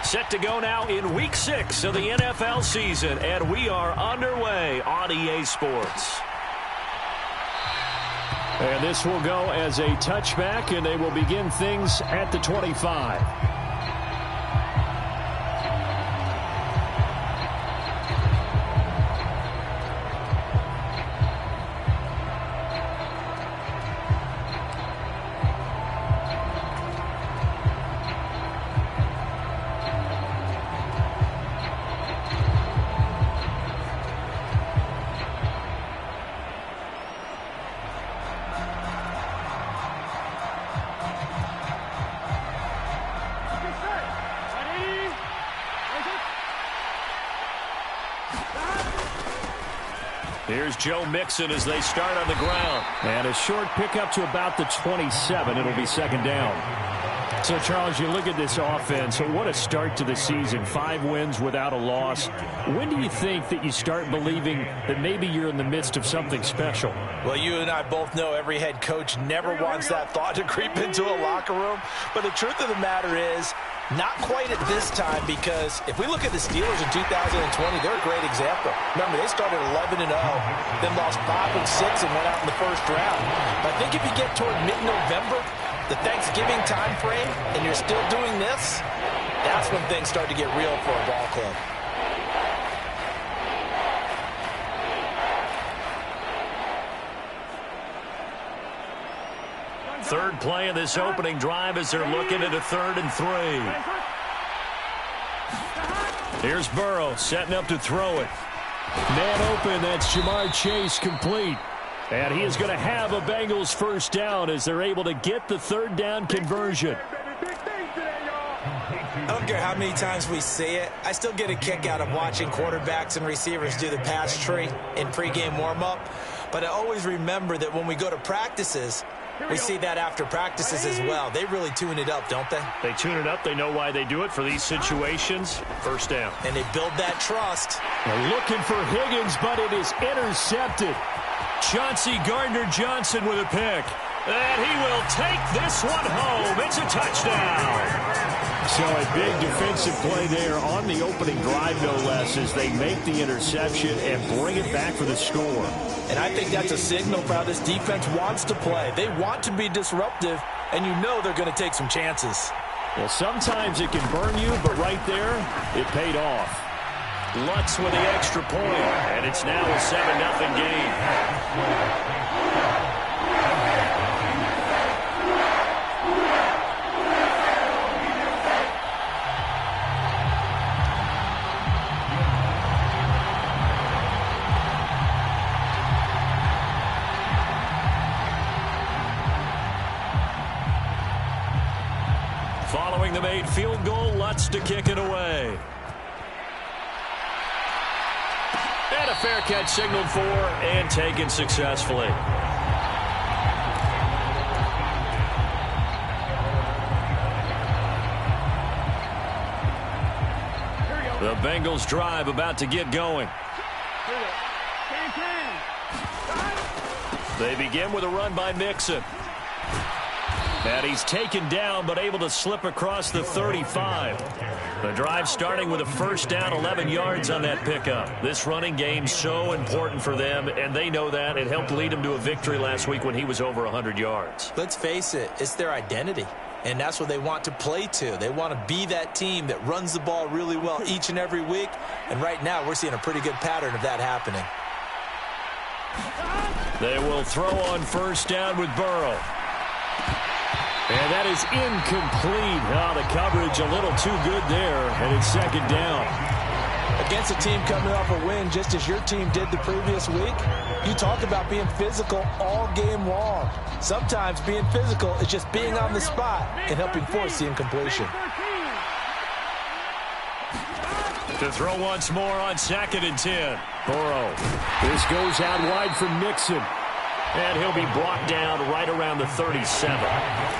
Set to go now in Week 6 of the NFL season, and we are underway on EA Sports. And this will go as a touchback, and they will begin things at the 25. Here's Joe Mixon as they start on the ground. And a short pickup to about the 27. It'll be second down. So, Charles, you look at this offense. So what a start to the season. 5 wins without a loss. When do you think that you start believing that maybe you're in the midst of something special? Well, you and I both know every head coach never wants that thought to creep into a locker room. But the truth of the matter is, not quite at this time, because if we look at the Steelers in 2020, they're a great example. Remember, they started 11-0, then lost 5-6 and went out in the first round. But I think if you get toward mid-November, the Thanksgiving time frame, and you're still doing this, that's when things start to get real for a ball club. Third play of this opening drive as they're looking at a 3rd and 3. Here's Burrow setting up to throw it. Man open, that's Jamar Chase complete. And he is going to have a Bengals first down as they're able to get the 3rd down conversion. I don't care how many times we see it. I still get a kick out of watching quarterbacks and receivers do the pass tree in pregame warm-up. But I always remember that when we go to practices, we see that after practices as well. They really tune it up, don't they? They tune it up. They know why they do it for these situations. First down. And they build that trust. They're looking for Higgins, but it is intercepted. Chauncey Gardner-Johnson with a pick. And he will take this one home. It's a touchdown. So a big defensive play there on the opening drive, no less, as they make the interception and bring it back for the score. And I think that's a signal for how this defense wants to play. They want to be disruptive, and you know they're going to take some chances. Well, sometimes it can burn you, but right there, it paid off. Lutz with the extra point, and it's now a 7-0 game. Following the made field goal, Lutz to kick it away. And a fair catch signaled for and taken successfully. The Bengals drive about to get going. They begin with a run by Mixon. And he's taken down, but able to slip across the 35. The drive starting with a first down, 11 yards on that pickup. This running game so important for them, and they know that. It helped lead them to a victory last week when he was over 100 yards. Let's face it, it's their identity, and that's what they want to play to. They want to be that team that runs the ball really well each and every week, and right now we're seeing a pretty good pattern of that happening. They will throw on first down with Burrow. And that is incomplete. Oh, the coverage a little too good there, and it's second down. Against a team coming off a win just as your team did the previous week, you talk about being physical all game long. Sometimes being physical is just being on the spot and helping force the incompletion. To throw once more on 2nd and 10. Burrow. This goes out wide for Mixon. And he'll be brought down right around the 37.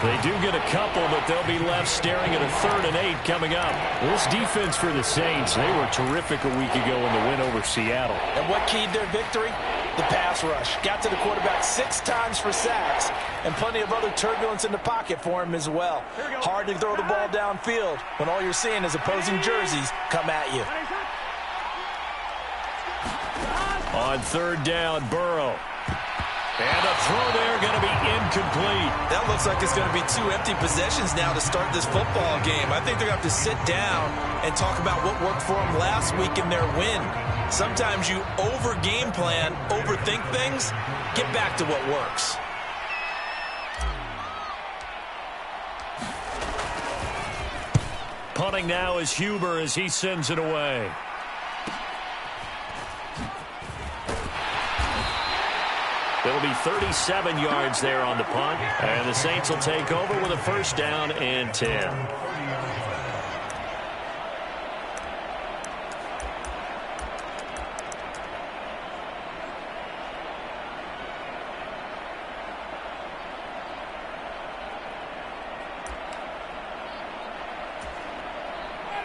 They do get a couple, but they'll be left staring at a 3rd and 8 coming up. This defense for the Saints, they were terrific a week ago in the win over Seattle. And what keyed their victory? the pass rush. Got to the quarterback 6 times for sacks, and plenty of other turbulence in the pocket for him as well. Hard to throw the ball downfield when all you're seeing is opposing jerseys come at you. On 3rd down, Burrow. And a throw there going to be incomplete. That looks like it's going to be 2 empty possessions now to start this football game. I think they're going to have to sit down and talk about what worked for them last week in their win. Sometimes you over-game plan, overthink things. Get back to what works. Punting now is Huber as he sends it away. It'll be 37 yards there on the punt, and the Saints will take over with a 1st down and 10.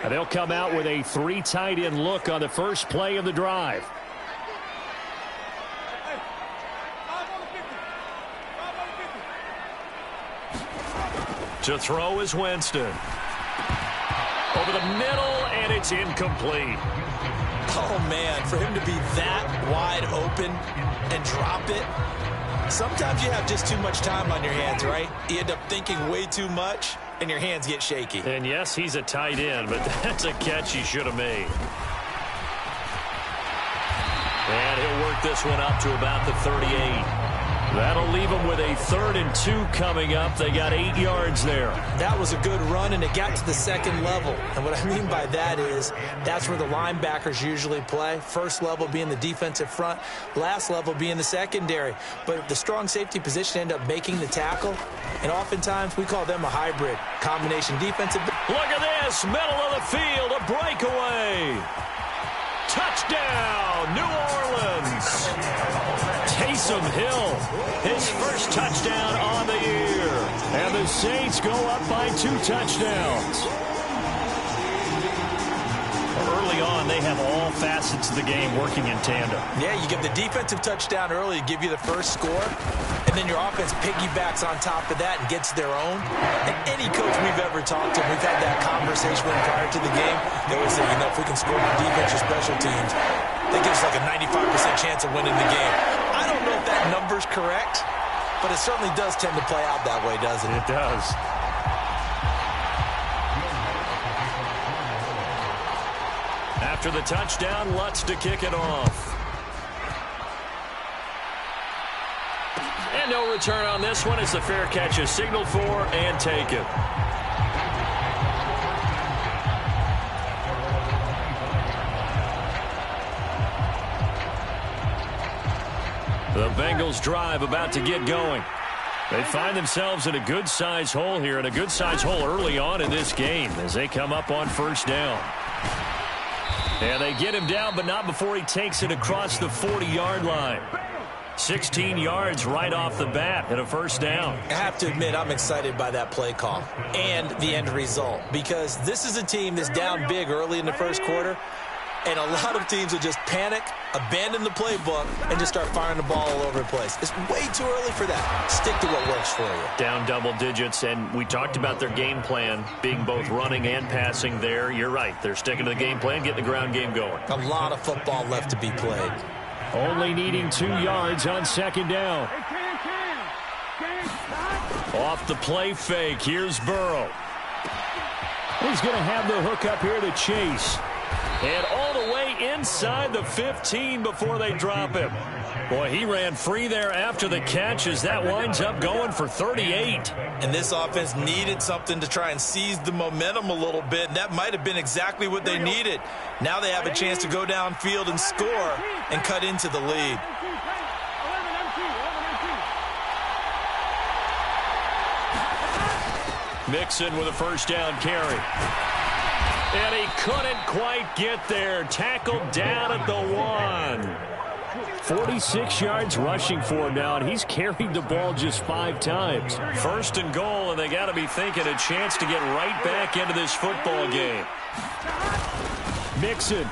And they'll come out with a 3 tight end look on the first play of the drive. To throw is Winston. Over the middle, and it's incomplete. Oh, man, for him to be that wide open and drop it. Sometimes you have just too much time on your hands, right? You end up thinking way too much, and your hands get shaky. And yes, he's a tight end, but that's a catch he should have made. And he'll work this one up to about the 38. That'll leave them with a 3rd and 2 coming up. They got 8 yards there. That was a good run, and it got to the 2nd level. And what I mean by that is that's where the linebackers usually play. First level being the defensive front, last level being the secondary. But the strong safety position end up making the tackle, and oftentimes we call them a hybrid. Combination defensive. Look at this, middle of the field, a breakaway. Touchdown, New Orleans. Taysom Hill, his first touchdown on the year. And the Saints go up by 2 touchdowns. Early on, they have all facets of the game working in tandem. Yeah, you give the defensive touchdown early to give you the first score, and then your offense piggybacks on top of that and gets their own. And any coach we've ever talked to, we've had that conversation with prior to the game, they would say, you know, if we can score on defense or special teams, that gives us like a 95% chance of winning the game. I don't know if that number's correct, but it certainly does tend to play out that way, doesn't it? It does. After the touchdown, Lutz to kick it off. And no return on this one as the fair catch is signaled for and taken. The Bengals drive about to get going. They find themselves in a good-sized hole here, and a good-sized hole early on in this game as they come up on 1st down. And they get him down, but not before he takes it across the 40-yard line. 16 yards right off the bat and a 1st down. I have to admit, I'm excited by that play call and the end result, because this is a team that's down big early in the 1st quarter, and a lot of teams will just panic, abandon the playbook, and just start firing the ball all over the place. It's way too early for that. Stick to what works for you. Down double digits, and we talked about their game plan being both running and passing there. You're right. They're sticking to the game plan, getting the ground game going. A lot of football left to be played. Only needing 2 yards on 2nd down. Off the play fake, here's Burrow. He's going to have the hook up here to Chase. And all the way inside the 15 before they drop him. Boy, he ran free there after the catch as that winds up going for 38. And this offense needed something to try and seize the momentum a little bit, and that might have been exactly what they needed. Now they have a chance to go downfield and score and cut into the lead. Mixon with a 1st down carry. And he couldn't quite get there. Tackled down at the 1. 46 yards rushing for him now, and he's carried the ball just 5 times. 1st and goal, and they got to be thinking a chance to get right back into this football game. Mixon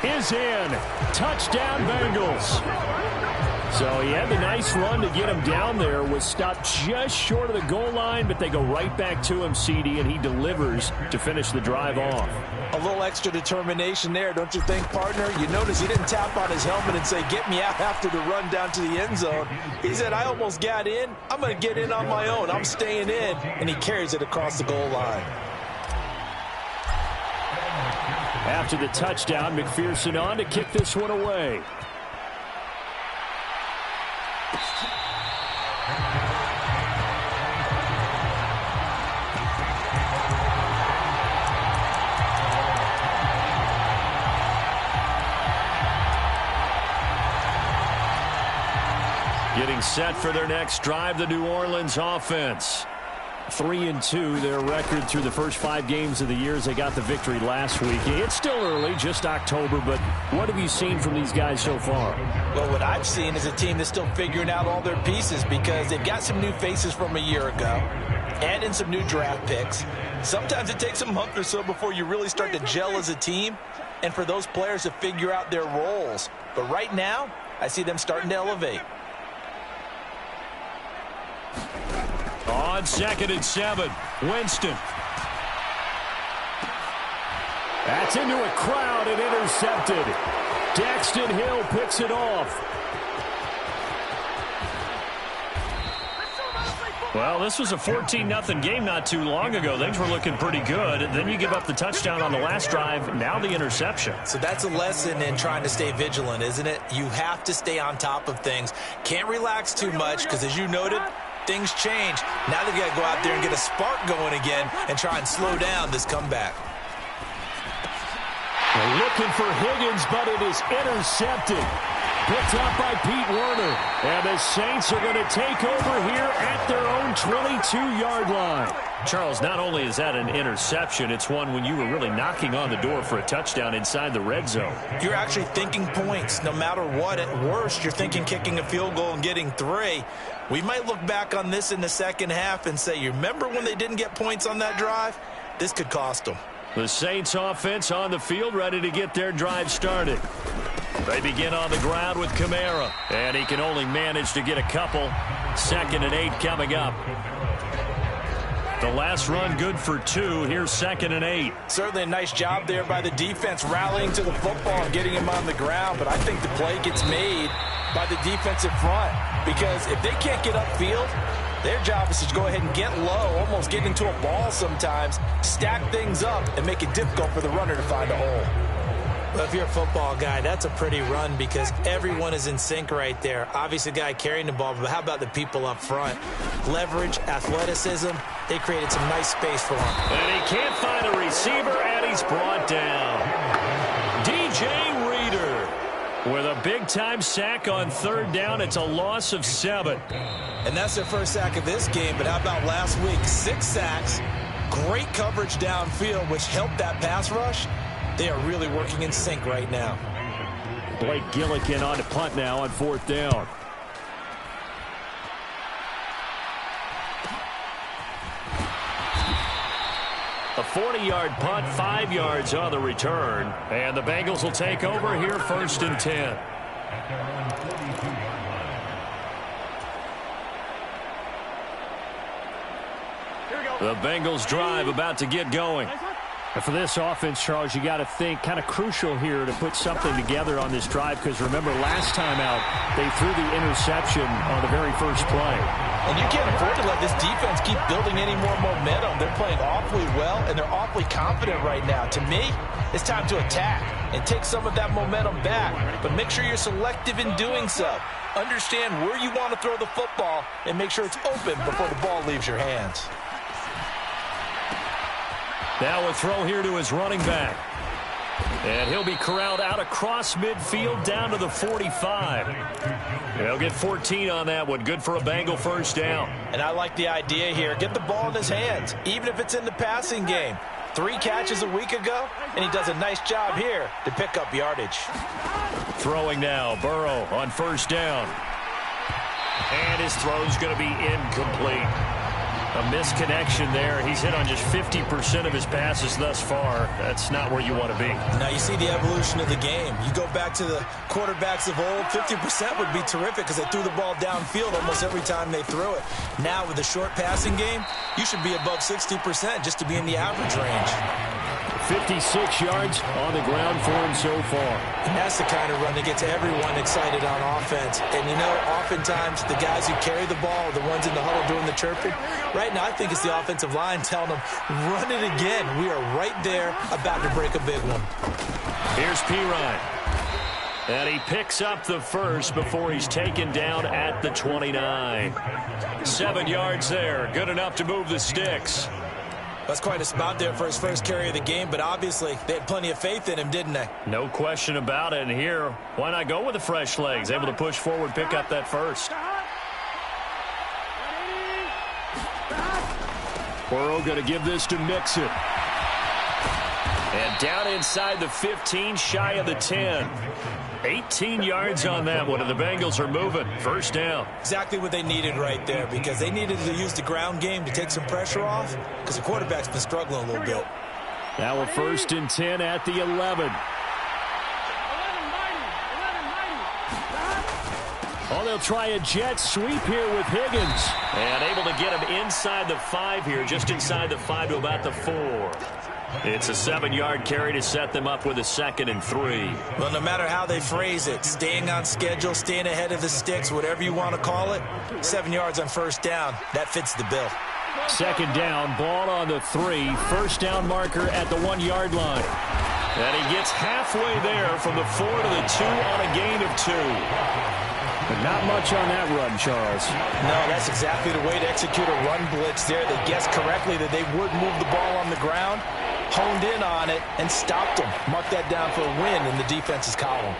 is in. Touchdown, Bengals. So he had the nice run to get him down there, was stopped just short of the goal line, but they go right back to him, CD, and he delivers to finish the drive off. A little extra determination there, don't you think, partner? You notice he didn't tap on his helmet and say, get me out after the run down to the end zone. He said, I almost got in. I'm going to get in on my own. I'm staying in. And he carries it across the goal line. After the touchdown, McPherson on to kick this one away. Getting set for their next drive, the New Orleans offense. 3-2, their record through the first 5 games of the year as they got the victory last week. It's still early, just October, but what have you seen from these guys so far? Well, what I've seen is a team that's still figuring out all their pieces because they've got some new faces from a year ago and in some new draft picks. Sometimes it takes a month or so before you really start to gel as a team and for those players to figure out their roles. But right now, I see them starting to elevate. On 2nd and 7, Winston. That's into a crowd and intercepted. Daxton Hill picks it off. Well, this was a 14-0 game not too long ago. Things were looking pretty good. Then you give up the touchdown on the last drive, now the interception. So that's a lesson in trying to stay vigilant, isn't it? You have to stay on top of things. Can't relax too much because, as you noted, things change. Now they've got to go out there and get a spark going again and try and slow down this comeback. They're looking for Higgins, but it is intercepted. Picked up by Pete Werner. And the Saints are going to take over here at their own 22-yard line. Charles, not only is that an interception, it's one when you were really knocking on the door for a touchdown inside the red zone. You're actually thinking points. No matter what, at worst, you're thinking kicking a field goal and getting 3. We might look back on this in the second half and say, you remember when they didn't get points on that drive? This could cost them. The Saints offense on the field, ready to get their drive started. They begin on the ground with Kamara, and he can only manage to get a couple. 2nd and 8 coming up. The last run good for 2. Here's 2nd and 8. Certainly a nice job there by the defense rallying to the football and getting him on the ground, but I think the play gets made by the defensive front because if they can't get upfield, their job is to go ahead and get low, almost get into a ball sometimes, stack things up, and make it difficult for the runner to find a hole. Well, if you're a football guy, that's a pretty run because everyone is in sync right there. Obviously, the guy carrying the ball, but how about the people up front? Leverage, athleticism, they created some nice space for him. And he can't find a receiver, and he's brought down. DJ Reader with a big-time sack on 3rd down. It's a loss of 7. And that's their first sack of this game, but how about last week? 6 sacks, great coverage downfield, which helped that pass rush. They are really working in sync right now. Blake Gillikin on to punt now on 4th down. A 40-yard punt, 5 yards on the return. And the Bengals will take over here 1st and 10. The Bengals drive about to get going. And for this offense, Charles, you got to think kind of crucial here to put something together on this drive because remember last time out they threw the interception on the very first play. And you can't afford to let this defense keep building any more momentum. They're playing awfully well and they're awfully confident right now. To me, it's time to attack and take some of that momentum back, but make sure you're selective in doing so. Understand where you want to throw the football and make sure it's open before the ball leaves your hands. Now a throw here to his running back. And he'll be corralled out across midfield down to the 45. He'll get 14 on that one. Good for a Bengal 1st down. And I like the idea here. Get the ball in his hands, even if it's in the passing game. 3 catches a week ago, and he does a nice job here to pick up yardage. Throwing now, Burrow on 1st down. And his throw's going to be incomplete. A misconnection there. He's hit on just 50% of his passes thus far. That's not where you want to be. Now you see the evolution of the game. You go back to the quarterbacks of old, 50% would be terrific because they threw the ball downfield almost every time they threw it. Now with the short passing game, you should be above 60% just to be in the average range. 56 yards on the ground for him so far. And that's the kind of run that gets everyone excited on offense. And, you know, oftentimes the guys who carry the ball are the ones in the huddle doing the chirping. Right now, I think it's the offensive line telling them, run it again. We are right there about to break a big one. Here's Pirine. And he picks up the first before he's taken down at the 29. 7 yards there. Good enough to move the sticks. That's quite a spot there for his first carry of the game, but obviously they had plenty of faith in him, didn't they? No question about it. And here, why not go with the fresh legs? Able to push forward, pick up that first. Burrow going to give this to Mixon. And down inside the 15, shy of the 10. 18 yards on that one, and the Bengals are moving. First down. Exactly what they needed right there, because they needed to use the ground game to take some pressure off, because the quarterback's been struggling a little bit. Now a 1st and 10 at the 11. Oh, they'll try a jet sweep here with Higgins. And able to get him inside the 5 here, just inside the 5 to about the 4. It's a 7-yard carry to set them up with a 2nd and 3. Well, no matter how they phrase it, staying on schedule, staying ahead of the sticks, whatever you want to call it, 7 yards on first down, that fits the bill. 2nd down, ball on the 3. First down marker at the 1-yard line. And he gets halfway there from the 4 to the 2 on a gain of 2. But not much on that run, Charles. No, that's exactly the way to execute a run blitz there. They guessed correctly that they would move the ball on the ground, honed in on it, and stopped them. Mark that down for a win in the defense's column.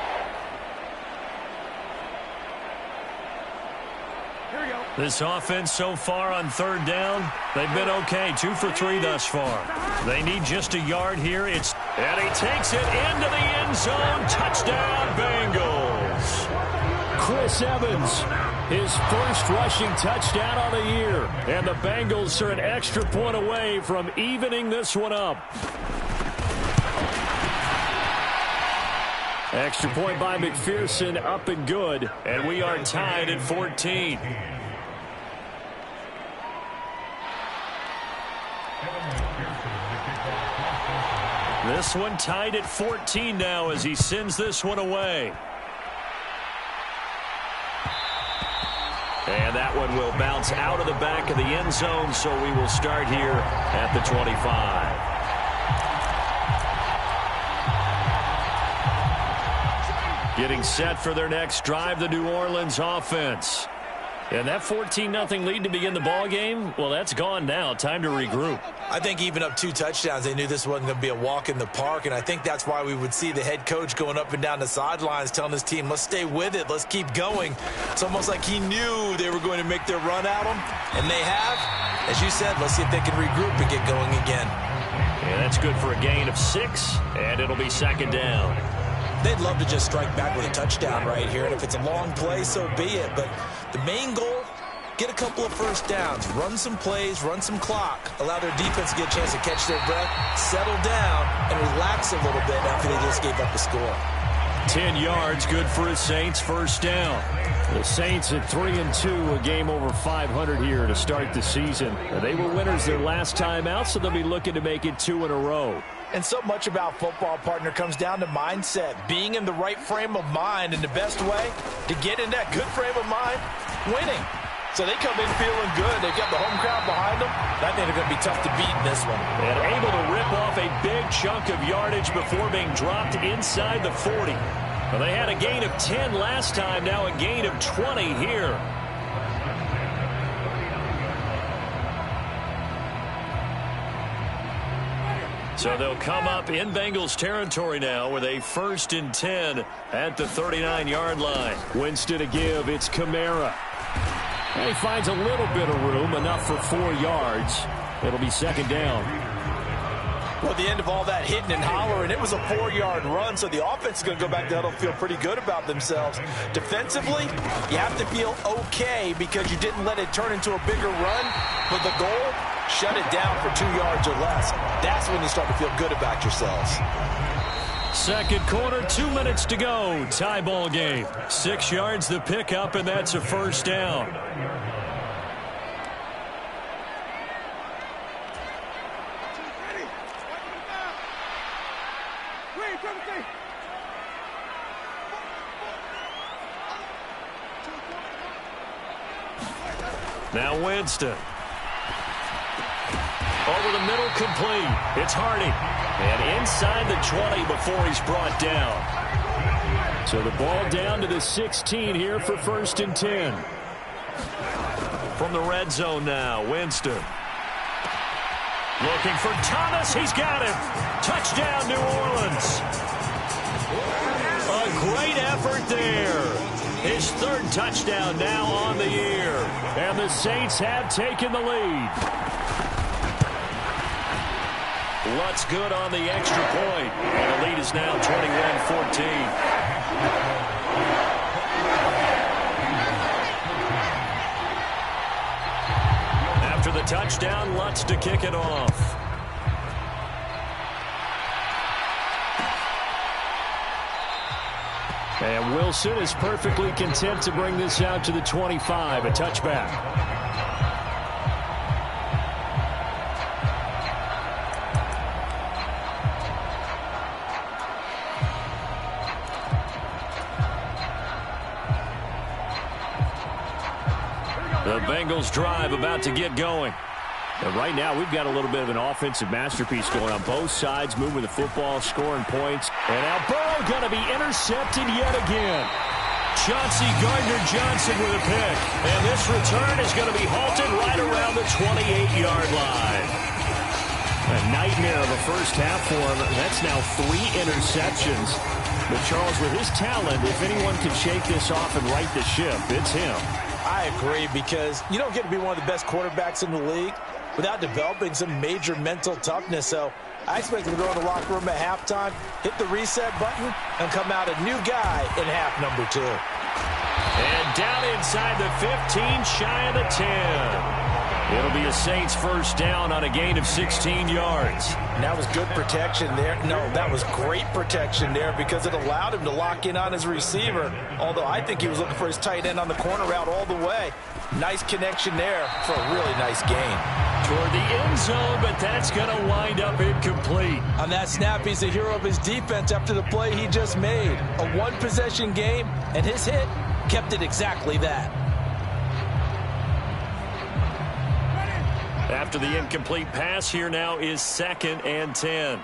This offense so far on 3rd down, they've been okay. 2 for 3 thus far. They need just a yard here. And he takes it into the end zone. Touchdown, Bengals. Chris Evans, his first rushing touchdown on the year. And the Bengals are an extra point away from evening this one up. Extra point by McPherson, up and good. And we are tied at 14. This one tied at 14 now as he sends this one away. And that one will bounce out of the back of the end zone, so we will start here at the 25. Getting set for their next drive, the New Orleans offense. And that 14-0 lead to begin the ball game, well, that's gone now. Time to regroup. I think even up 2 touchdowns, they knew this wasn't going to be a walk in the park, and I think that's why we would see the head coach going up and down the sidelines telling his team, let's stay with it, let's keep going. It's almost like he knew they were going to make their run at him, and they have. As you said, let's see if they can regroup and get going again. And that's good for a gain of 6, and it'll be 2nd down. They'd love to just strike back with a touchdown right here, and if it's a long play, so be it. But the main goal, get a couple of first downs, run some plays, run some clock, allow their defense to get a chance to catch their breath, settle down, and relax a little bit after they just gave up the score. 10 yards, good for the Saints, first down. The Saints at 3-2, a game over 500 here to start the season. They were winners their last time out, so they'll be looking to make it 2 in a row. And so much about football, partner, comes down to mindset, being in the right frame of mind, and the best way to get in that good frame of mind, winning. So they come in feeling good. They've got the home crowd behind them. I think they're going to be tough to beat in this one. And able to rip off a big chunk of yardage before being dropped inside the 40. Well, they had a gain of 10 last time, now a gain of 20 here. So they'll come up in Bengals territory now with a 1st and 10 at the 39-yard line. Winston to give. It's Kamara. And he finds a little bit of room, enough for 4 yards. It'll be 2nd down. Well, the end of all that hitting and hollering, it was a 4-yard run, so the offense is going to go back to huddle and feel pretty good about themselves. Defensively, you have to feel okay because you didn't let it turn into a bigger run, but the goal, shut it down for 2 yards or less. That's when you start to feel good about yourselves. Second quarter, 2 minutes to go. Tie ball game. 6 yards the pickup, and that's a first down. Now Winston. Over the middle, complete. It's Harding. And inside the 20 before he's brought down. So the ball down to the 16 here for 1st and 10. From the red zone now, Winston. Looking for Thomas. He's got him. Touchdown, New Orleans. A great effort there. His 3rd touchdown now on the year. And the Saints have taken the lead. Lutz good on the extra point. And the lead is now 21-14. After the touchdown, Lutz to kick it off. And Wilson is perfectly content to bring this out to the 25, a touchback. The Bengals drive about to get going. And right now, we've got a little bit of an offensive masterpiece going on both sides, moving the football, scoring points. And now Burrow going to be intercepted yet again. Chauncey Gardner-Johnson with a pick. And this return is going to be halted right around the 28-yard line. A nightmare of a first half for him. That's now 3 interceptions. But Charles, with his talent, if anyone can shake this off and right the ship, it's him. I agree, because you don't get to be one of the best quarterbacks in the league without developing some major mental toughness. So I expect him to go in the locker room at halftime, hit the reset button, and come out a new guy in half number 2. And down inside the 15, shy of the 10. It'll be a Saints first down on a gain of 16 yards. And that was good protection there. No, that was great protection there because it allowed him to lock in on his receiver. Although I think he was looking for his tight end on the corner route all the way. Nice connection there for a really nice gain. Toward the end zone, but that's going to wind up incomplete. On that snap, he's a hero of his defense after the play he just made. A 1-possession game, and his hit kept it exactly that. After the incomplete pass, here now is 2nd and 10.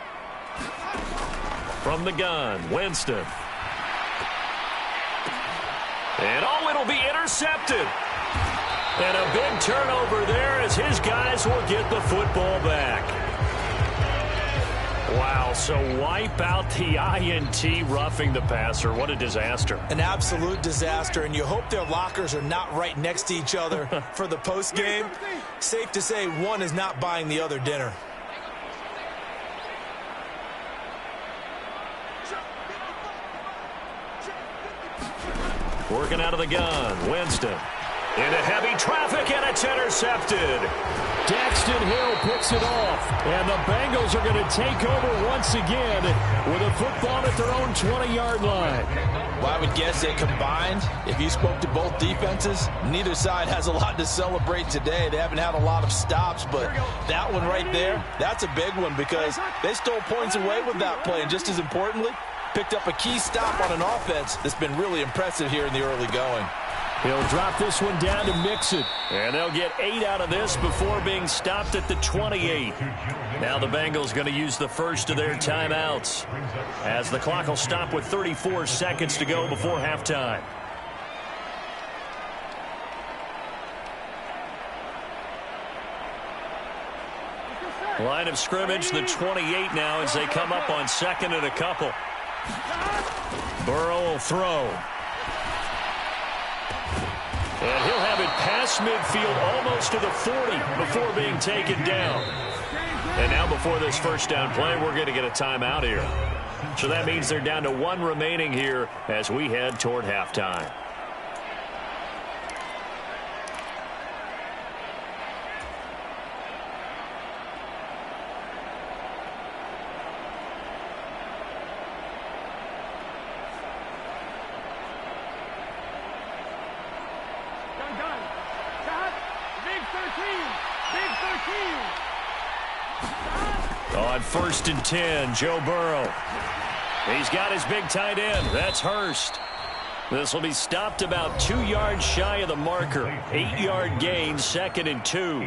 From the gun, Winston. And it'll be intercepted. And a big turnover there as his guys will get the football back. Wow, so wipe out the INT, roughing the passer. What a disaster. An absolute disaster, and you hope their lockers are not right next to each other for the postgame. Safe to say one is not buying the other dinner. Working out of the gun, Winston. Into heavy traffic, and it's intercepted. Daxton Hill picks it off, and the Bengals are going to take over once again with a football at their own 20-yard line. Well, I would guess they combined. If you spoke to both defenses, neither side has a lot to celebrate today. They haven't had a lot of stops, but that one right there, that's a big one because they stole points away with that play, and just as importantly, picked up a key stop on an offense that's been really impressive here in the early going. He'll drop this one down to Mixon. And they'll get 8 out of this before being stopped at the 28. Now the Bengals going to use the first of their timeouts, as the clock will stop with 34 seconds to go before halftime. Line of scrimmage, the 28 now as they come up on 2nd and a couple. Burrow will throw. And he'll have it past midfield almost to the 40 before being taken down. And now before this first down play, we're going to get a timeout here. So that means they're down to 1 remaining here as we head toward halftime. On 1st and 10, Joe Burrow. He's got his big tight end. That's Hurst. This will be stopped about 2 yards shy of the marker. 8-yard gain, 2nd and 2.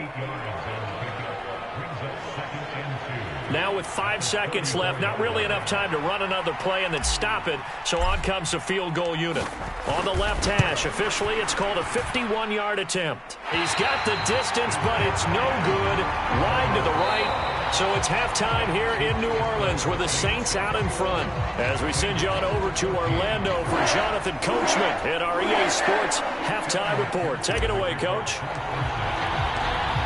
Now with 5 seconds left, not really enough time to run another play and then stop it. So on comes the field goal unit. On the left hash, officially it's called a 51-yard attempt. He's got the distance, but it's no good. Wide to the right. So it's halftime here in New Orleans with the Saints out in front. As we send you on over to Orlando for Jonathan Coachman at our EA Sports Halftime Report. Take it away, Coach.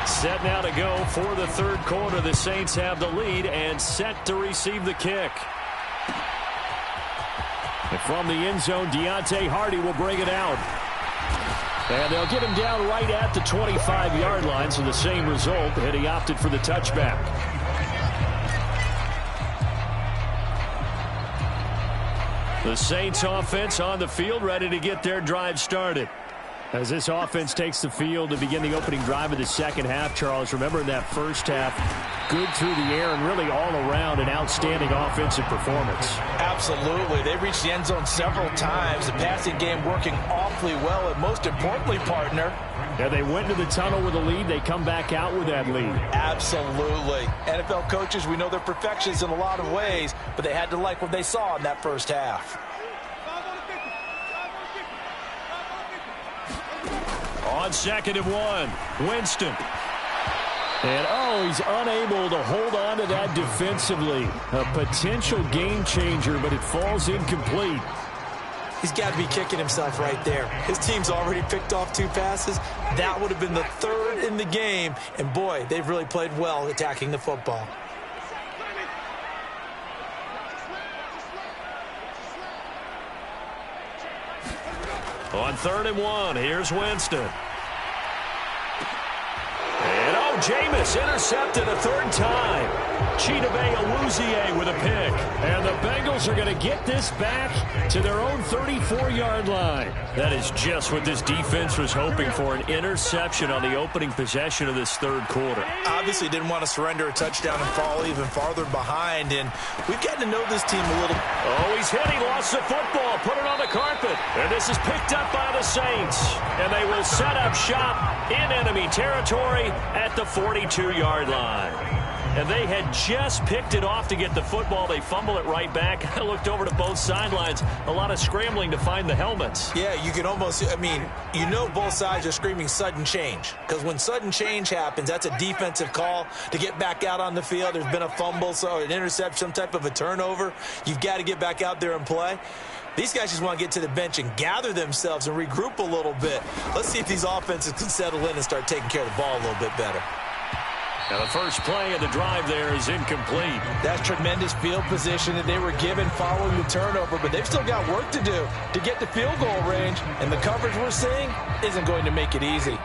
Set now to go for the third quarter. The Saints have the lead and set to receive the kick. And from the end zone, Deontay Hardy will bring it out. And they'll get him down right at the 25-yard line, so the same result, and he opted for the touchback. The Saints offense on the field, ready to get their drive started. As this offense takes the field to begin the opening drive of the second half, Charles, remember in that first half, good through the air and really all around an outstanding offensive performance. Absolutely. They reached the end zone several times. The passing game working awfully well, and most importantly, partner, yeah, they went to the tunnel with a lead. They come back out with that lead. Absolutely. NFL coaches, we know they're perfectionists in a lot of ways, but they had to like what they saw in that first half. On 2nd and 1, Winston. And, he's unable to hold on to that defensively. A potential game changer, but it falls incomplete. He's got to be kicking himself right there. His team's already picked off 2 passes. That would have been the 3rd in the game. And, boy, they've really played well attacking the football. On 3rd and 1, here's Winston. And, Jameis intercepted a 3rd time. Chidobe Awuzie with a pick. And the Bengals are going to get this back to their own 34-yard line. That is just what this defense was hoping for, an interception on the opening possession of this third quarter. Obviously didn't want to surrender a touchdown and fall even farther behind, and we've gotten to know this team a little. He's hit. He lost the football. Put it on the carpet. And this is picked up by the Saints. And they will set up shop in enemy territory at the 42-yard line. And they had just picked it off to get the football. They fumble it right back. I looked over to both sidelines. A lot of scrambling to find the helmets. Yeah, you can almost, both sides are screaming sudden change. Because when sudden change happens, that's a defensive call to get back out on the field. There's been a fumble, so an interception, some type of a turnover. You've got to get back out there and play. These guys just want to get to the bench and gather themselves and regroup a little bit. Let's see if these offenses can settle in and start taking care of the ball a little bit better. Now the first play of the drive there is incomplete. That's tremendous field position that they were given following the turnover, but they've still got work to do to get to field goal range, and the coverage we're seeing isn't going to make it easy.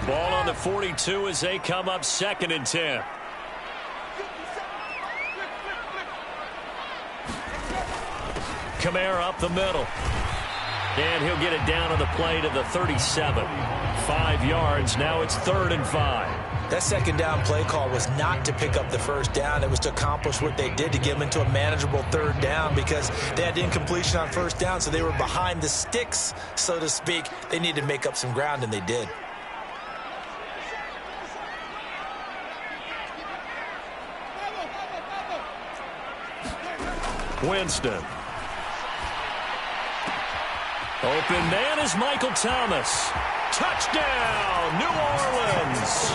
Ball on the 42 as they come up 2nd and 10. Kamara up the middle. And he'll get it down on the play to the 37. 5 yards. Now it's 3rd and 5. That second down play call was not to pick up the first down. It was to accomplish what they did to get them into a manageable 3rd down because they had incompletion on 1st down, so they were behind the sticks, so to speak. They needed to make up some ground, and they did. Winston. Open man is Michael Thomas. Touchdown, New Orleans.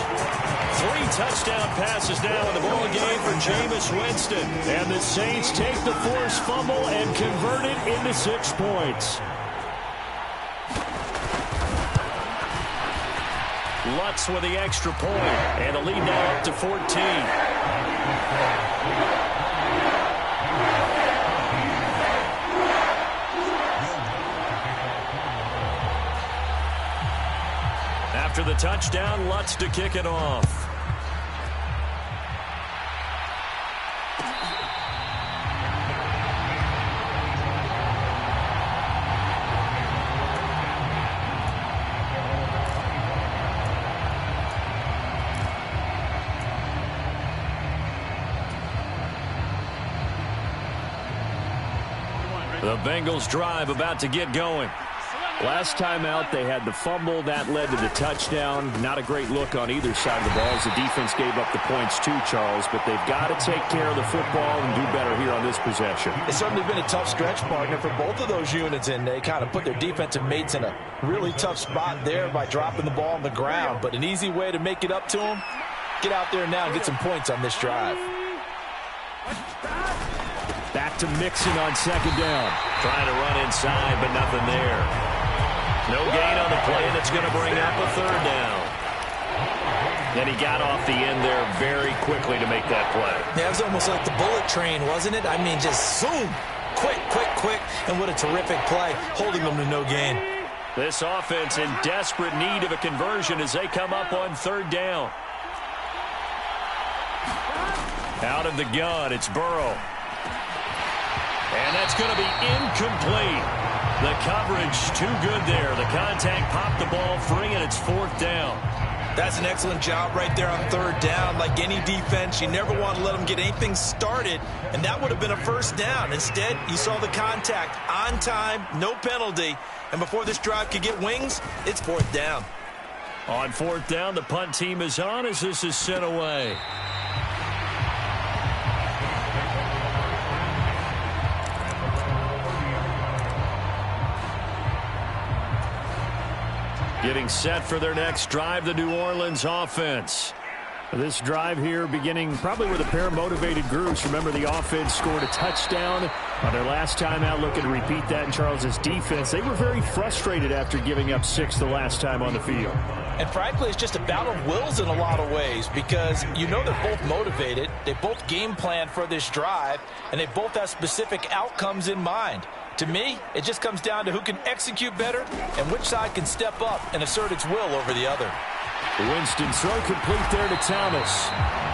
3 touchdown passes now in the ball game for Jameis Winston. And the Saints take the forced fumble and convert it into 6 points. Lutz with the extra point, and a lead now up to 14. After the touchdown, Lutz to kick it off. The Bengals drive about to get going. Last time out, they had the fumble. That led to the touchdown. Not a great look on either side of the ball as the defense gave up the points too, Charles. But they've got to take care of the football and do better here on this possession. It's certainly been a tough stretch, partner, for both of those units, and they kind of put their defensive mates in a really tough spot there by dropping the ball on the ground. But an easy way to make it up to them, get out there now and get some points on this drive. Back to Mixon on second down. Trying to run inside, but nothing there. No gain on the play, and it's going to bring up a third down. And he got off the end there very quickly to make that play. Yeah, it was almost like the bullet train, wasn't it? I mean, just zoom. Quick, quick, quick. And what a terrific play, holding them to no gain. This offense in desperate need of a conversion as they come up on third down. Out of the gun, it's Burrow. And that's going to be incomplete. The coverage too good there. The contact popped the ball free, and it's fourth down. That's an excellent job right there on third down. Like any defense, you never want to let them get anything started, and that would have been a first down. Instead, you saw the contact on time, no penalty, and before this drive could get wings, it's fourth down. On fourth down, the punt team is on as this is sent away. Getting set for their next drive, the New Orleans offense. This drive here beginning probably with a pair of motivated groups. Remember, the offense scored a touchdown on their last time out. Looking to repeat that in Charles's defense. They were very frustrated after giving up 6 the last time on the field. And frankly, it's just a battle of wills in a lot of ways because you know they're both motivated. They both game plan for this drive, and they both have specific outcomes in mind. To me, it just comes down to who can execute better and which side can step up and assert its will over the other. Winston throw complete there to Thomas.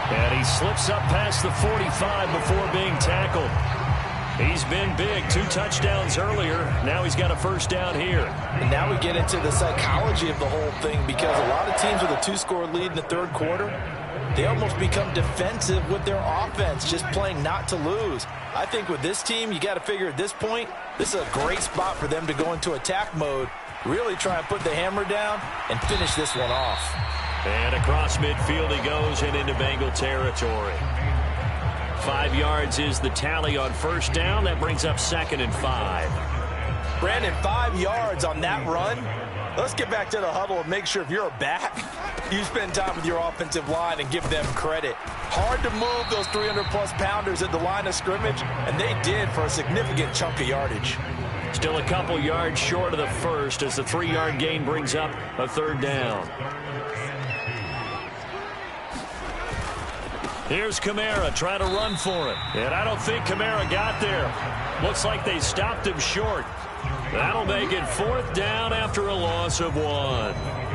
And he slips up past the 45 before being tackled. He's been big. 2 touchdowns earlier. Now he's got a first down here. And now we get into the psychology of the whole thing because a lot of teams with a 2-score lead in the third quarter, they almost become defensive with their offense, just playing not to lose. I think with this team, you got to figure at this point, this is a great spot for them to go into attack mode, really try and put the hammer down and finish this one off. And across midfield he goes and into Bengal territory. 5 yards is the tally on first down. That brings up 2nd and 5. Brandon, 5 yards on that run. Let's get back to the huddle and make sure if you're a back, you spend time with your offensive line and give them credit. Hard to move those 300-plus pounders at the line of scrimmage, and they did for a significant chunk of yardage. Still a couple yards short of the first as the 3-yard gain brings up a third down. Here's Kamara trying to run for it. And I don't think Kamara got there. Looks like they stopped him short. That'll make it fourth down after a loss of 1.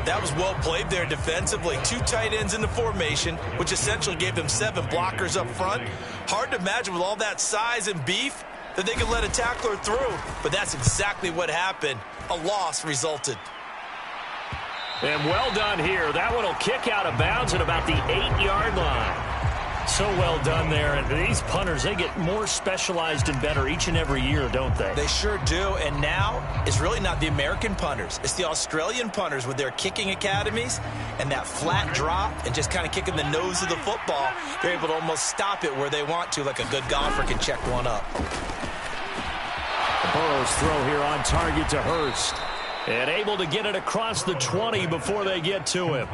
That was well played there defensively. 2 tight ends in the formation, which essentially gave them 7 blockers up front. Hard to imagine with all that size and beef that they could let a tackler through. But that's exactly what happened. A loss resulted. And well done here. That one will kick out of bounds at about the 8-yard line. So well done there. And these punters, they get more specialized and better each and every year, don't they? They sure do. And now it's really not the American punters. It's the Australian punters with their kicking academies and that flat drop and just kind of kicking the nose of the football. They're able to almost stop it where they want to, like a good golfer can check one up. Burrow's throw here on target to Hurst. And able to get it across the 20 before they get to him.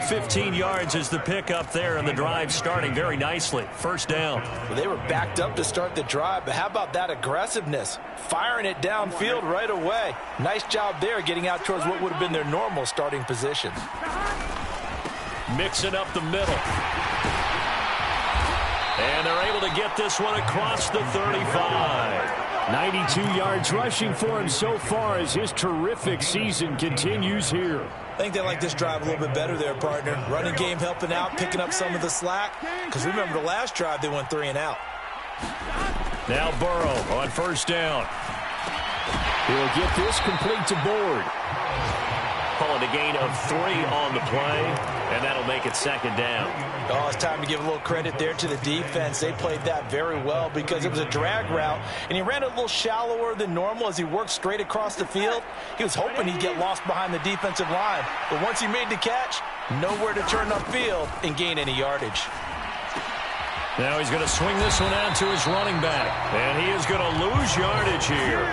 15 yards is the pickup there, and the drive starting very nicely. First down. Well, they were backed up to start the drive, but how about that aggressiveness? Firing it downfield right away. Nice job there getting out towards what would have been their normal starting position. mixing up the middle. And they're able to get this one across the 35. 92 yards rushing for him so far as his terrific season continues here. I think they like this drive a little bit better there, partner. Running game helping out, picking up some of the slack. Because remember, the last drive they went 3 and out. Now Burrow on first down. He'll get this complete to Board. Calling a gain of 3 on the play, and that'll make it second down. Oh, it's time to give a little credit there to the defense. They played that very well because it was a drag route, and he ran a little shallower than normal as he worked straight across the field. He was hoping he'd get lost behind the defensive line, but once he made the catch, nowhere to turn upfield and gain any yardage. Now he's going to swing this one out to his running back, and he is going to lose yardage here.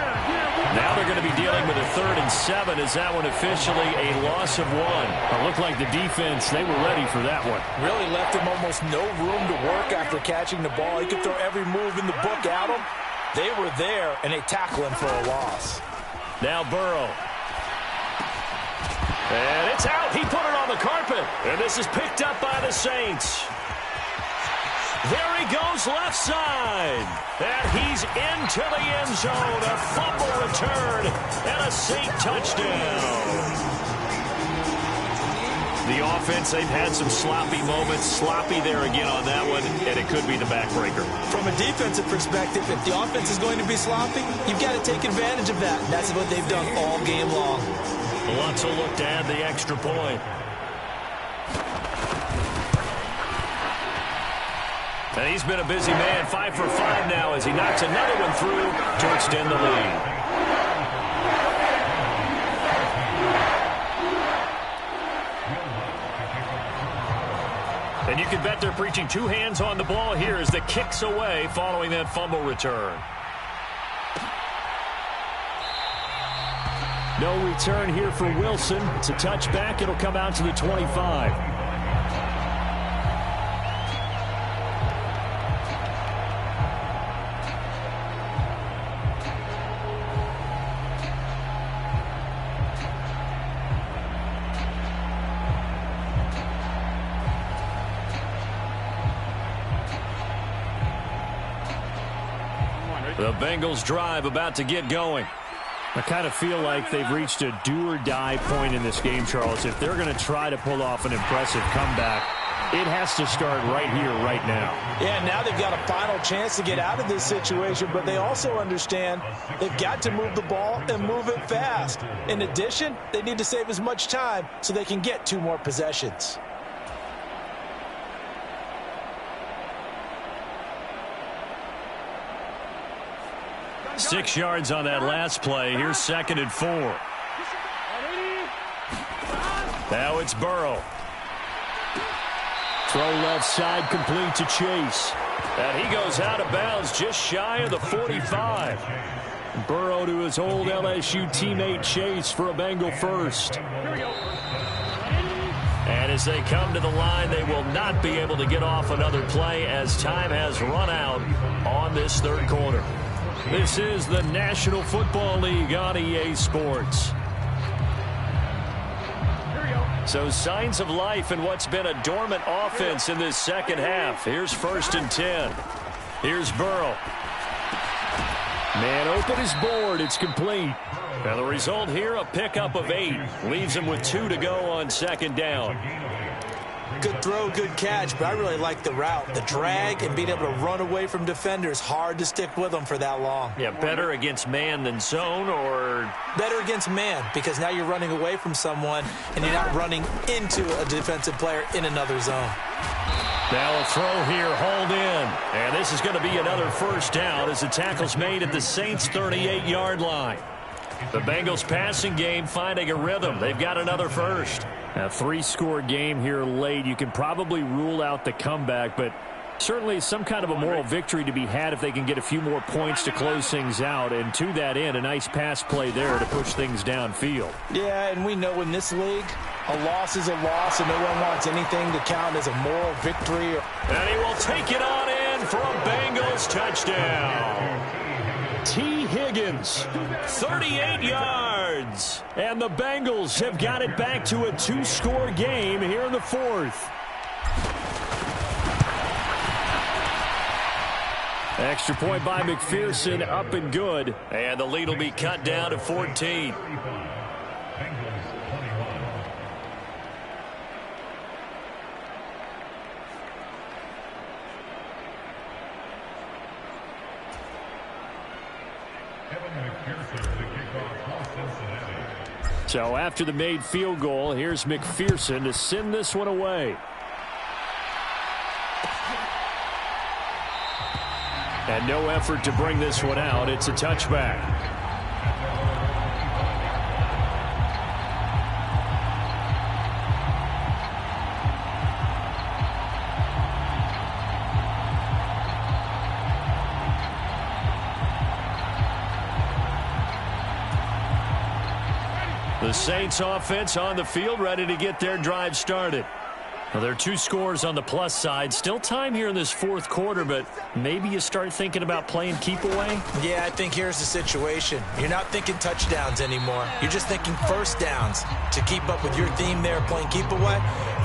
Now they're going to be dealing with a 3rd and 7. Is that one officially a loss of 1? It looked like the defense, they were ready for that one. Really left him almost no room to work after catching the ball. He could throw every move in the book at him. They were there, and they tackle him for a loss. Now Burrow. And it's out. He put it on the carpet. And this is picked up by the Saints. There he goes left side. And he's into the end zone. A fumble return and a Saint touchdown. The offense, they've had some sloppy moments. Sloppy there again on that one, and it could be the backbreaker. From a defensive perspective, if the offense is going to be sloppy, you've got to take advantage of that. And that's what they've done all game long. Lots of look to add the extra point. And he's been a busy man, 5 for 5 now as he knocks another one through to extend the lead. And you can bet they're preaching 2 hands on the ball here as the kick's away following that fumble return. No return here for Wilson. It's a touchback. It'll come out to the 25. The Bengals drive about to get going. I kind of feel like they've reached a do-or-die point in this game, Charles. If they're going to try to pull off an impressive comeback, it has to start right here, right now. Yeah, now they've got a final chance to get out of this situation, but they also understand they've got to move the ball and move it fast. In addition, they need to save as much time so they can get 2 more possessions. Six yards on that last play. Here's 2nd and 4. Now it's Burrow. Throw left side complete to Chase. And he goes out of bounds just shy of the 45. Burrow to his old LSU teammate Chase for a Bengal first. And as they come to the line, they will not be able to get off another play as time has run out on this 3rd quarter. This is the National Football League on EA Sports. So signs of life in what's been a dormant offense in this second half. Here's 1st and 10. Here's Burrow. Man open is Board. It's complete. Now the result here, a pickup of 8. Leaves him with 2 to go on 2nd down. Good throw, good catch, but I really like the route. The drag and being able to run away from defenders, hard to stick with them for that long. Yeah, better against man than zone, or? Better against man, because now you're running away from someone and you're not running into a defensive player in another zone. Now a throw here, hauled in. And this is going to be another 1st down as the tackle's made at the Saints' 38-yard line. The Bengals passing game finding a rhythm. They've got another first. A 3-score game here late. You can probably rule out the comeback, but certainly some kind of a moral victory to be had if they can get a few more points to close things out. And to that end, a nice pass play there to push things downfield. Yeah, and we know in this league, a loss is a loss, and no one wants anything to count as a moral victory. And he will take it on in for a Bengals touchdown. T. Higgins, 38 yards. yards. And the Bengals have got it back to a 2-score game here in the fourth. Extra point by McPherson, up and good. And the lead will be cut down to 14. So after the made field goal, here's McPherson to send this one away. And no effort to bring this one out. It's a touchback. The Saints offense on the field, ready to get their drive started. Well, there are 2 scores on the plus side. Still time here in this fourth quarter, but maybe you start thinking about playing keep away? Yeah, I think here's the situation. You're not thinking touchdowns anymore. You're just thinking first downs. To keep up with your theme there, playing keep away,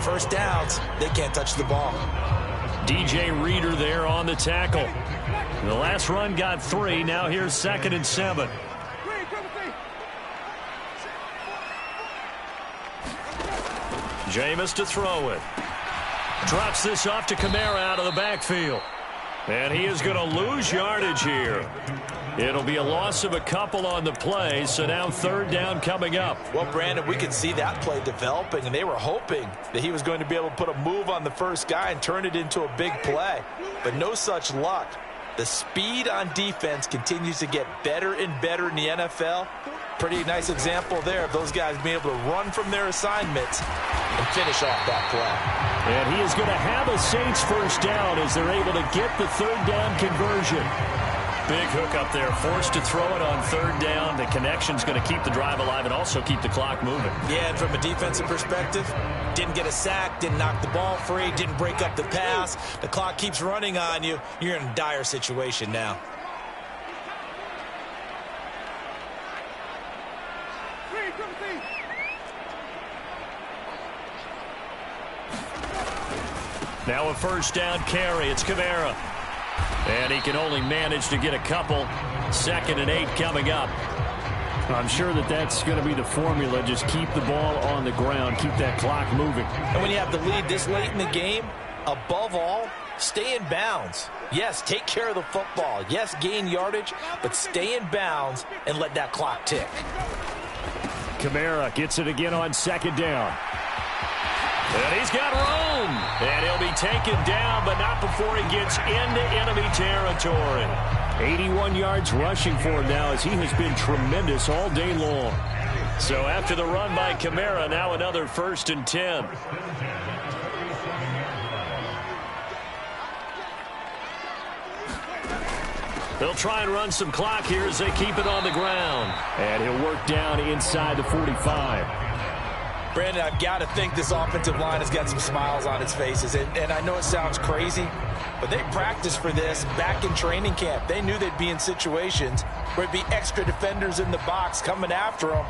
first downs, they can't touch the ball. DJ Reader there on the tackle. The last run got 3. Now here's 2nd and 7. Jameis to throw it. Drops this off to Kamara out of the backfield. And he is going to lose yardage here. It'll be a loss of a couple on the play, so now 3rd down coming up. Well, Brandon, we could see that play developing, and they were hoping that he was going to be able to put a move on the first guy and turn it into a big play. But no such luck. The speed on defense continues to get better and better in the NFL. Pretty nice example there of those guys being able to run from their assignments and finish off that play. And he is going to have a Saints first down as they're able to get the 3rd down conversion. Big hook up there, forced to throw it on 3rd down. The connection's going to keep the drive alive and also keep the clock moving. Yeah, and from a defensive perspective, didn't get a sack, didn't knock the ball free, didn't break up the pass. The clock keeps running on you. You're in a dire situation now. Now a first down carry. It's Kamara. And he can only manage to get a couple. 2nd and 8 coming up. I'm sure that that's going to be the formula. Just keep the ball on the ground. Keep that clock moving. And when you have the lead this late in the game, above all, stay in bounds. Yes, take care of the football. Yes, gain yardage, but stay in bounds and let that clock tick. Kamara gets it again on 2nd down. And he's got room. And he'll be taken down, but not before he gets into enemy territory. 81 yards rushing for him now as he has been tremendous all day long. So after the run by Kamara, now another 1st and 10. They'll try and run some clock here as they keep it on the ground. And he'll work down inside the 45. Brandon, I've got to think this offensive line has got some smiles on its faces. And I know it sounds crazy, but they practiced for this back in training camp. They knew they'd be in situations where it'd be extra defenders in the box coming after them,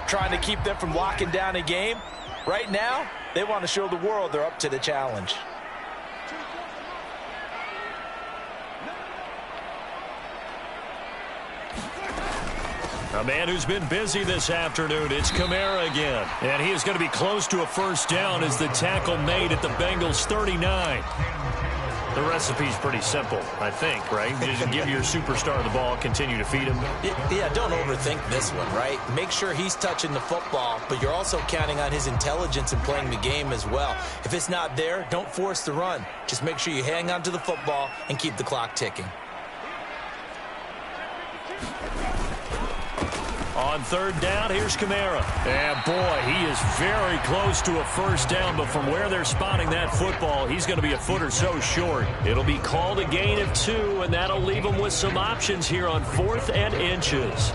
trying to keep them from locking down a game. Right now, they want to show the world they're up to the challenge. A man who's been busy this afternoon, it's Kamara again. And he is going to be close to a first down as the tackle made at the Bengals 39. The recipe's pretty simple, I think, right? Just give your superstar the ball, continue to feed him. Yeah, don't overthink this one, right? Make sure he's touching the football, but you're also counting on his intelligence in playing the game as well. If it's not there, don't force the run. Just make sure you hang on to the football and keep the clock ticking. On 3rd down, here's Kamara. And boy, he is very close to a first down, but from where they're spotting that football, he's going to be a foot or so short. It'll be called a gain of 2, and that'll leave him with some options here on 4th and inches.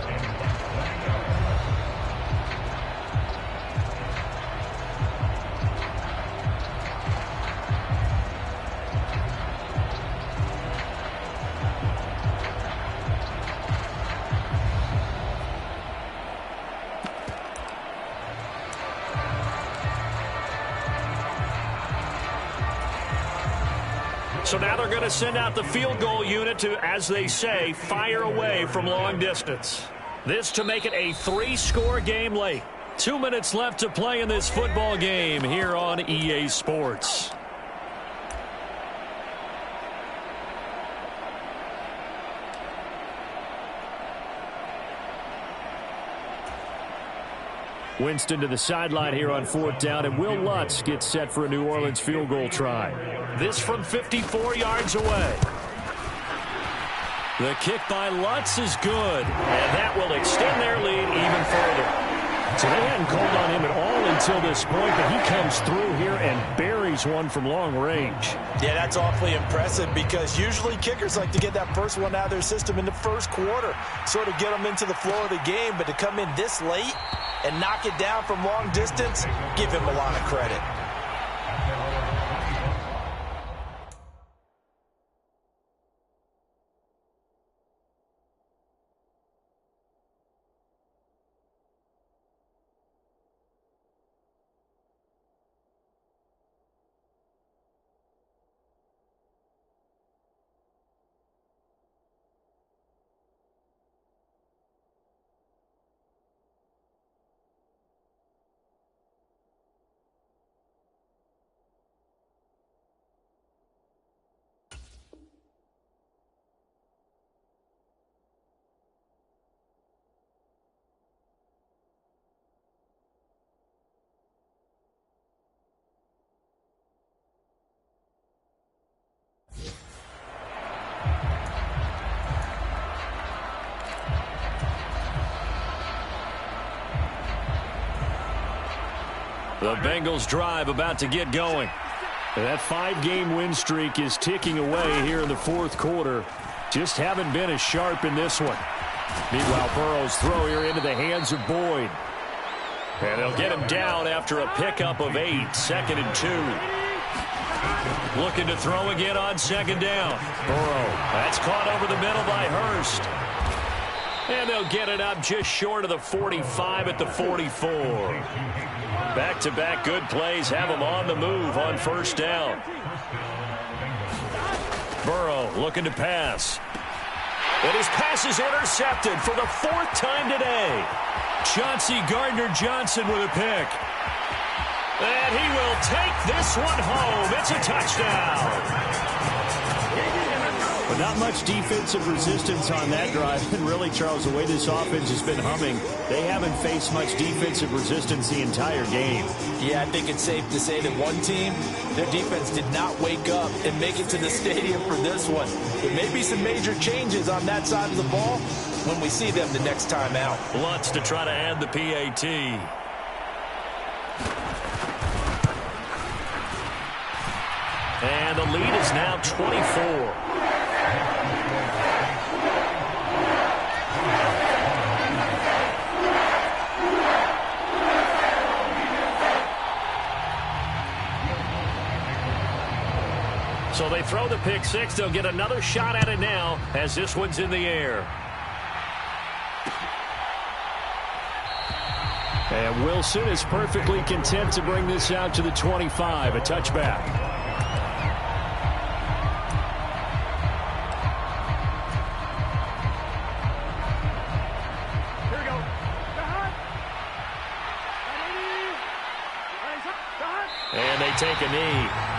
So now they're going to send out the field goal unit to, as they say, fire away from long distance. This to make it a 3-score game late. 2 minutes left to play in this football game here on EA Sports. Winston to the sideline here on 4th down, and Will Lutz gets set for a New Orleans field goal try. This from 54 yards away. The kick by Lutz is good, and that will extend their lead even further. So they hadn't called on him at all until this point, but he comes through here and buries one from long range. Yeah, that's awfully impressive because usually kickers like to get that first one out of their system in the first quarter, sort of get them into the flow of the game, but to come in this late and knock it down from long distance, give him a lot of credit. The Bengals drive about to get going. That 5-game win streak is ticking away here in the 4th quarter. Just haven't been as sharp in this one. Meanwhile, Burrow's throw here into the hands of Boyd. And they'll get him down after a pickup of 8, 2nd and 2. Looking to throw again on 2nd down. Burrow, that's caught over the middle by Hurst. And they'll get it up just short of the 45 at the 44. Back-to-back good plays have him on the move on 1st down. Burrow looking to pass. And his pass is intercepted for the 4th time today. Chauncey Gardner-Johnson with a pick. And he will take this one home. It's a touchdown. But not much defensive resistance on that drive. And really, Charles, the way this offense has been humming, they haven't faced much defensive resistance the entire game. Yeah, I think it's safe to say that one team, their defense did not wake up and make it to the stadium for this one. There may be some major changes on that side of the ball when we see them the next time out. Lutz to try to add the PAT. And the lead is now 24. So they throw the pick six. They'll get another shot at it now as this one's in the air. And Wilson is perfectly content to bring this out to the 25, a touchback. Here we go. And they take a knee.